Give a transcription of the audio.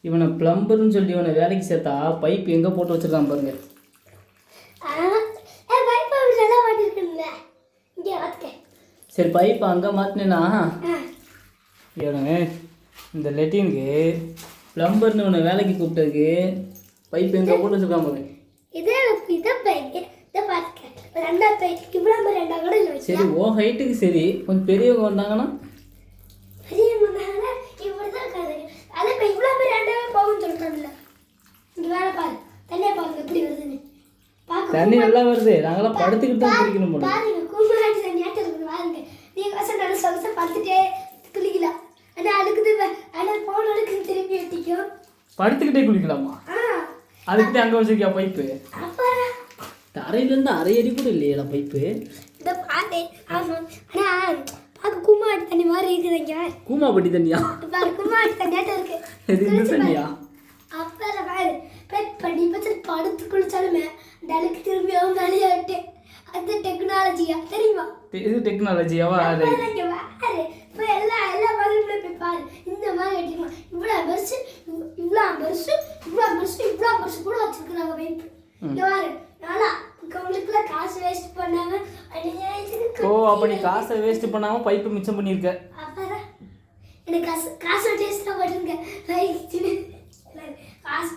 இவனை பிளம்பர்னு சொல்லி இவனை வேலைக்கு சேர்த்தா பைப் எங்கே போட்டு வச்சிருக்கான் பாருங்க. சரி பைப் அங்கே மாற்றினேன்னா இவனு இந்த லெட்டினுக்கு பிளம்பர்னு இவனை வேலைக்கு கூப்பிட்டதுக்கு பைப் எங்கே போட்டு வச்சிருக்கான் பாருங்க. சரி ஓ ஹைட்டுக்கு சரி கொஞ்சம் பெரியவங்க வந்தாங்கன்னா தண்ணி நல்லா வருது. நாங்களாம் படுத்துக்கிட்டு தான் குடிக்கணும் போல. படுத்துக்கிட்டே குளிக்கலாமா? அதுக்கிட்டே அங்கே வச்சிருக்கியா பைப்பு? தரையிலேருந்து அரை அடி கூட இல்லையா பைப்பு? கூமாடி தண்ணி மாதிரி இருக்குதுங்க. கூமாப்பட்டி தண்ணியா? கூமாடி தண்ணியாட்டம் இருக்கு. இது இந்த தண்ணியா? அப்போ பாரு பண்ணி படுத்து குளிச்சாலுமே டலுக்கு திரும்பி அவங்க அழியாட்டு. அது டெக்னாலஜியா தெரியுமா? இது டெக்னாலஜியாவா? இப்போ எல்லா மாதிரியும் போய் பாரு. இந்த மாதிரி கட்டிக்கலாம். இவ்வளோ பெருசு கூட வச்சிருக்கிறாங்க பைப்பு. இங்கே பாரு நாளா உங்களுக்குலாம் காசு வேஸ்ட் பண்ணாம. ஓ அப்போ நீ காசை வேஸ்ட் பண்ணாமல் பைப்பு மிச்சம் பண்ணியிருக்க. அப்புறம் எனக்கு காசு வேஸ்ட்டாக பண்ணுங்க. காசு